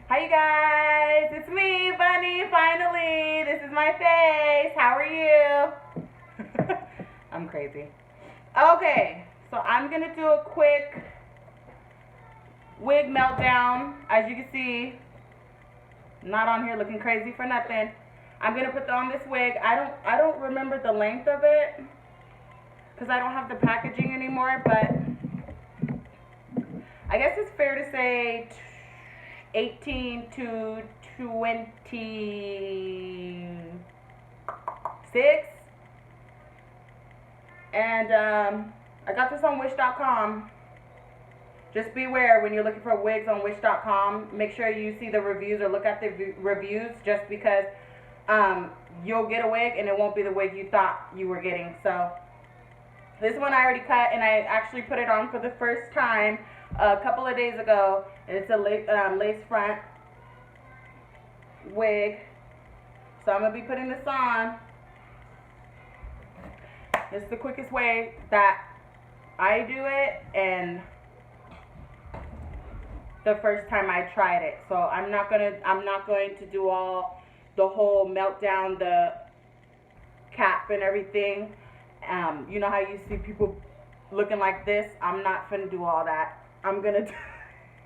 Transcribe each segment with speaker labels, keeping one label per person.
Speaker 1: Hi you guys, it's me, Bunny, finally. This is my face. How are you? I'm crazy. Okay, so I'm gonna do a quick wig meltdown. As you can see, not on here looking crazy for nothing. I'm gonna put on this wig. I don't remember the length of it because I don't have the packaging anymore, but I guess it's fair to say 18 to 26. And I got this on wish.com. Just beware when you're looking for wigs on wish.com. Make sure you see the reviews or look at the reviews, just because you'll get a wig and it won't be the wig you thought you were getting. So this one I already cut, and I actually put it on for the first time a couple of days ago. It's a lace front wig. So I'm going to be putting this on. It's the quickest way that I do it, and the first time I tried it. So I'm not going to do the whole meltdown, the cap and everything. You know how you see people looking like this? I'm not finna do all that. I'm finna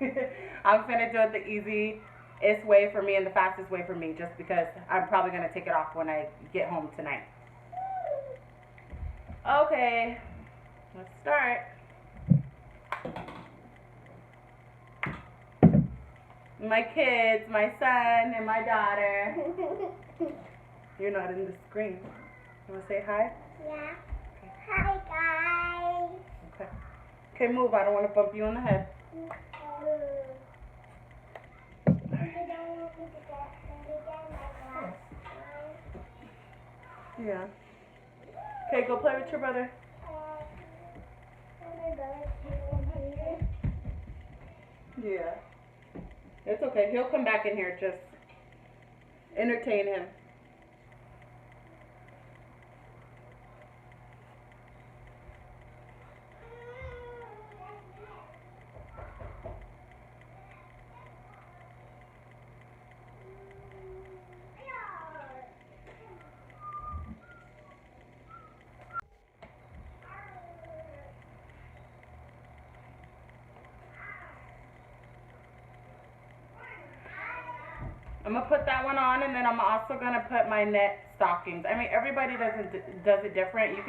Speaker 1: do it the easiest way for me and the fastest way for me, just because I'm probably gonna take it off when I get home tonight. Okay, let's start. My kids, my son and my daughter. You're not in the screen. You wanna say hi?
Speaker 2: Yeah. Hi guys.
Speaker 1: Okay. Okay, move. I don't want to bump you on the head. Yeah. Okay, go play with your brother. Yeah. It's okay. He'll come back in here. Just entertain him. I'm gonna put that one on, and then I'm also gonna put my net stockings. I mean, everybody does it different. You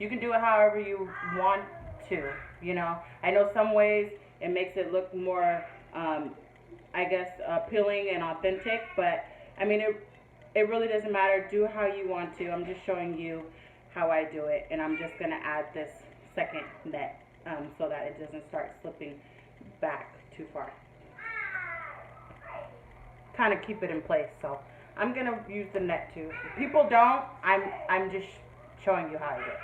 Speaker 1: can do it however you want to. You know, I know some ways it makes it look more, I guess, appealing and authentic. But I mean, it really doesn't matter. Do how you want to. I'm just showing you how I do it, and I'm just gonna add this second net so that it doesn't start slipping back too far. Kind of keep it in place. So I'm gonna use the net too. If people don't, I'm just showing you how I do it.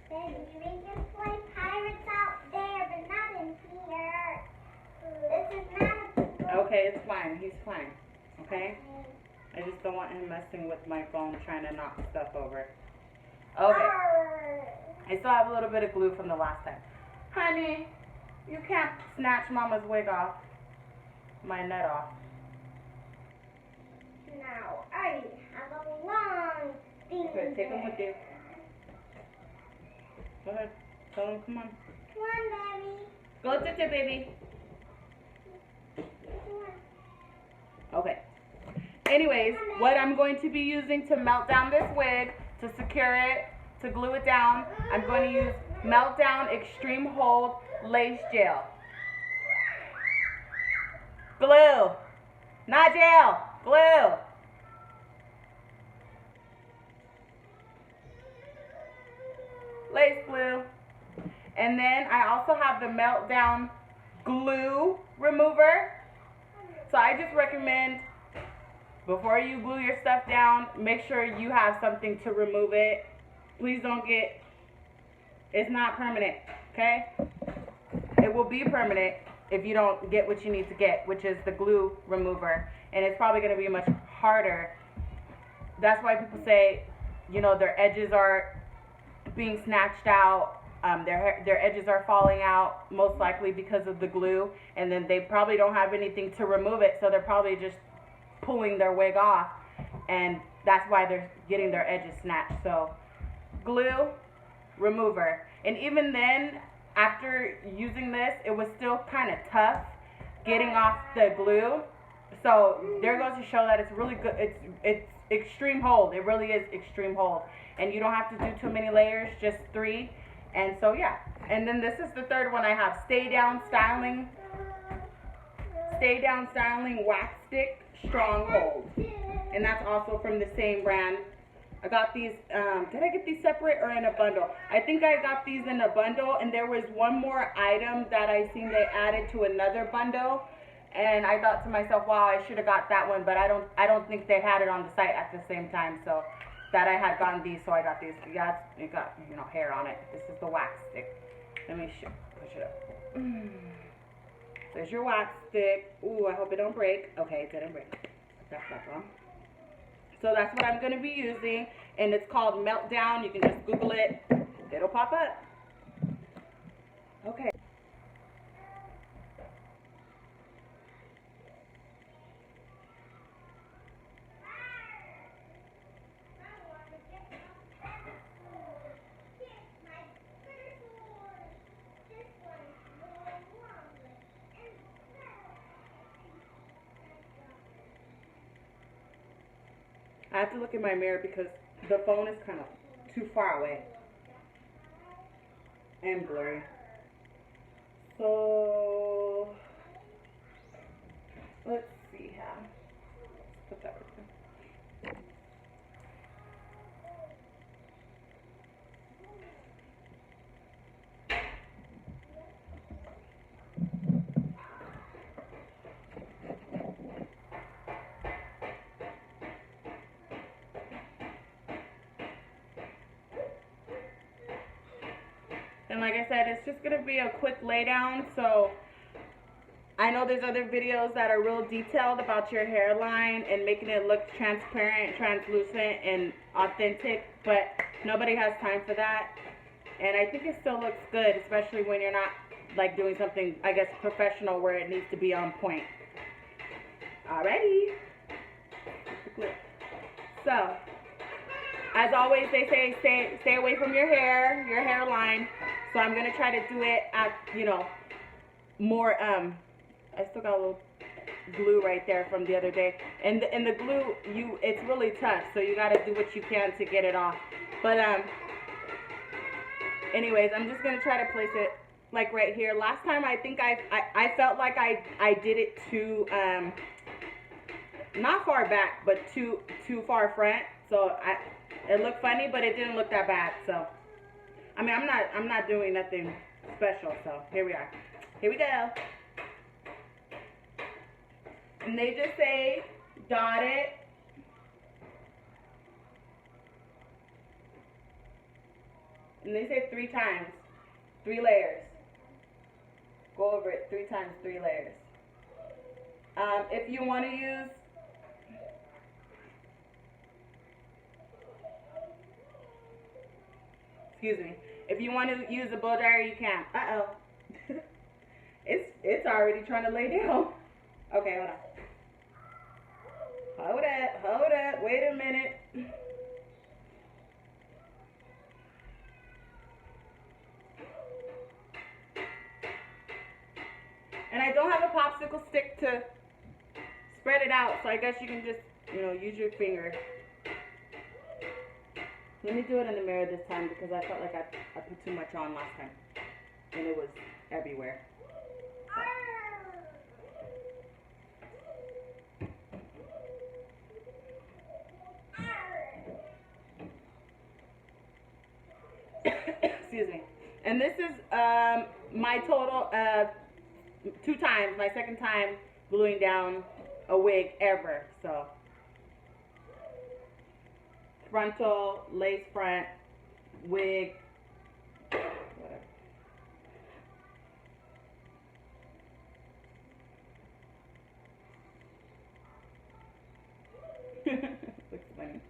Speaker 2: Baby, we can play pirates out there, but not in here. This is not a...
Speaker 1: Okay, it's fine. He's fine. Okay? I just don't want him messing with my phone, trying to knock stuff over. Okay. I still have a little bit of glue from the last time. Honey, you can't snatch Mama's wig off. My net off.
Speaker 2: Now, I have a long thing.
Speaker 1: Okay, take him with you. Go ahead. Tell him, come on.
Speaker 2: Come on, baby.
Speaker 1: Go sit there, baby. Okay. Anyways, what I'm going to be using to melt down this wig, to secure it, to glue it down, I'm going to use Meltdown Extreme Hold Lace Gel. Glue. Not gel. Glue. Lace glue. And then I also have the Meltdown Glue Remover. So I just recommend, before you glue your stuff down, make sure you have something to remove it. Please don't get, it's not permanent, okay? It will be permanent if you don't get what you need to get, which is the glue remover. And it's probably going to be much harder that's why people say, you know, their edges are being snatched out. Their edges are falling out, most likely because of the glue, and then they probably don't have anything to remove it, so they're probably just pulling their wig off, and that's why they're getting their edges snatched. So glue remover. And even then, after using this, it was still kind of tough getting off the glue. So there goes to show that it's really good. It's extreme hold. It really is extreme hold. And you don't have to do too many layers, just 3. And so yeah. And then this is the third one I have. Stay Down Styling Wax Stick Stronghold. And that's also from the same brand. I got these, did I get these separate or in a bundle? I think I got these in a bundle, and there was one more item that I seen they added to another bundle, and I thought to myself, wow, I should have got that one, but I don't think they had it on the site at the same time, so that I had gotten these, so I got these. Yeah, it got, you know, hair on it. This is the wax stick. Let me push it up. There's your wax stick. Ooh, I hope it don't break. Okay, it didn't break. That's wrong. So that's what I'm going to be using, and it's called Meltdown. You can just Google it. It'll pop up. Okay. I have to look in my mirror because the phone is kind of too far away and blurry. So let's see how. Let's put that right there. And like I said, it's just going to be a quick lay down. So I know there's other videos that are real detailed about your hairline and making it look transparent, translucent, and authentic, but nobody has time for that. And I think it still looks good, especially when you're not like doing something, I guess, professional where it needs to be on point. Alrighty. So, as always, they say stay away from your hairline. So I'm gonna try to do it at, you know, more. I still got a little glue right there from the other day, and the glue, it's really tough. So you gotta do what you can to get it off. But anyways, I'm just gonna try to place it like right here. Last time I think I felt like I did it too not far back, but too far front. So it looked funny, but it didn't look that bad. So I mean, I'm not doing nothing special. So here we are. Here we go. And they just say dot it. And they say 3 times, 3 layers. Go over it 3 times, 3 layers. If you want to use excuse me. If you want to use a blow dryer, you can. Uh-oh. It's already trying to lay down. Okay, hold on. Hold up. Wait a minute. And I don't have a popsicle stick to spread it out, so I guess you can just, you know, use your finger. Let me do it in the mirror this time because I felt like I put too much on last time. And it was everywhere. Excuse me. And this is my total 2 times, my second time gluing down a wig ever. So frontal, lace front, wig, whatever. Looks funny.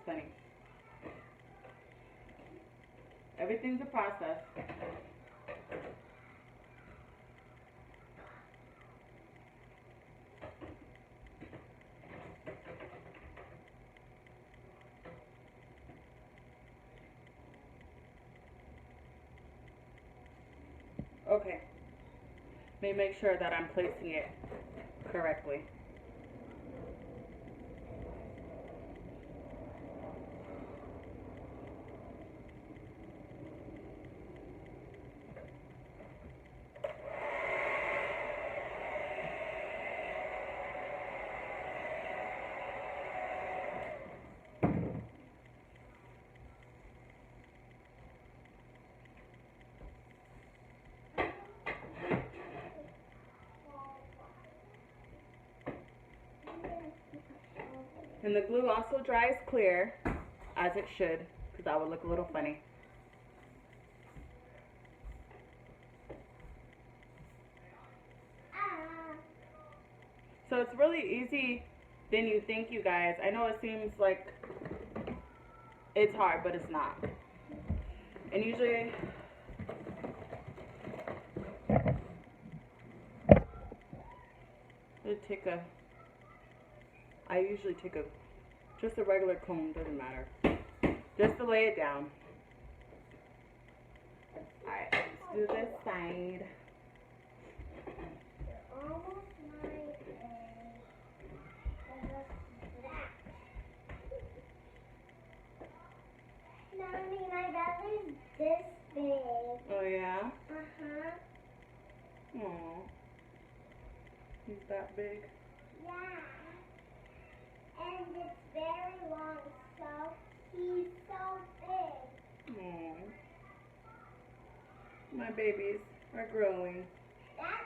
Speaker 1: funny. Everything's a process. Okay. Let me make sure that I'm placing it correctly. And the glue also dries clear, as it should, because that would look a little funny. So it's really easy than you think, you guys. I know it seems like it's hard, but it's not. And usually, I usually take just a regular comb, doesn't matter. Just to lay it down. Alright, let's do this side.
Speaker 2: Mommy, my belly's this big.
Speaker 1: Oh yeah?
Speaker 2: Uh-huh.
Speaker 1: Aww. He's that big?
Speaker 2: Yeah. And it's very long, so he's so big.
Speaker 1: Aww. My babies are growing.
Speaker 2: That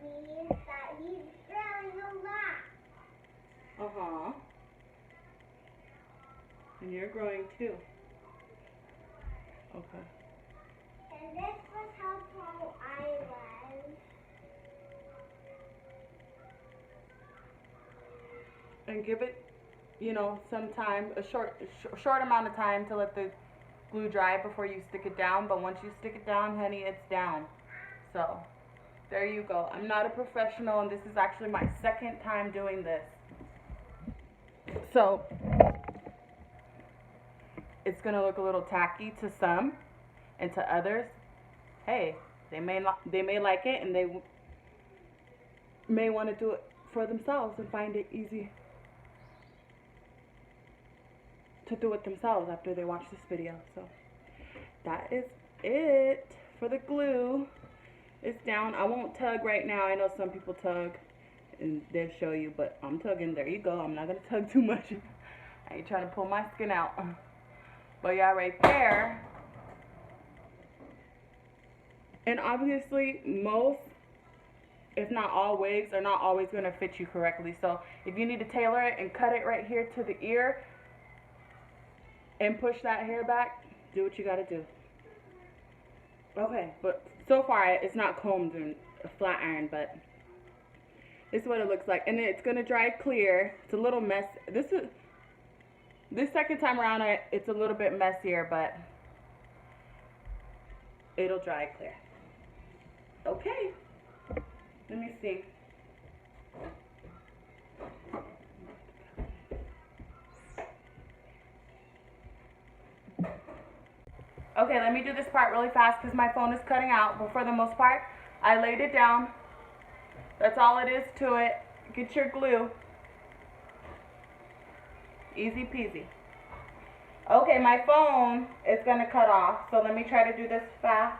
Speaker 2: means that he's growing a lot.
Speaker 1: Uh-huh. And you're growing too. Okay.
Speaker 2: And this was how tall I was.
Speaker 1: And give it, some time, a short amount of time to let the glue dry before you stick it down. But once you stick it down, honey, it's down. So, there you go. I'm not a professional, and this is actually my second time doing this. So, it's going to look a little tacky to some, and to others, hey, they may like it, and they may want to do it for themselves and find it easy to do it themselves after they watch this video. So that is it for the glue. It's down. I won't tug right now. I know some people tug and they'll show you, but I'm tugging. There you go. I'm not gonna tug too much. I ain't trying to pull my skin out. But yeah, right there. And obviously most, if not all, wigs are not always going to fit you correctly. So if you need to tailor it and cut it right here to the ear and push that hair back, do what you got to do. Okay, but so far it's not combed and flat ironed, but this is what it looks like. And it's going to dry clear. It's a little mess. This second time around it's a little bit messier, but it'll dry clear. Okay. Let me see. Okay, let me do this part really fast because my phone is cutting out. But for the most part, I laid it down. That's all it is to it. Get your glue. Easy peasy. Okay, my phone is going to cut off. So let me try to do this fast.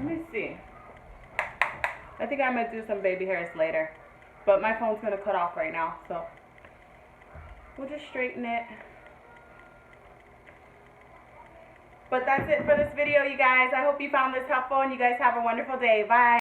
Speaker 1: Let me see. I think I'm going to do some baby hairs later. But my phone's going to cut off right now, so we'll just straighten it. But that's it for this video, you guys. I hope you found this helpful and you guys have a wonderful day. Bye.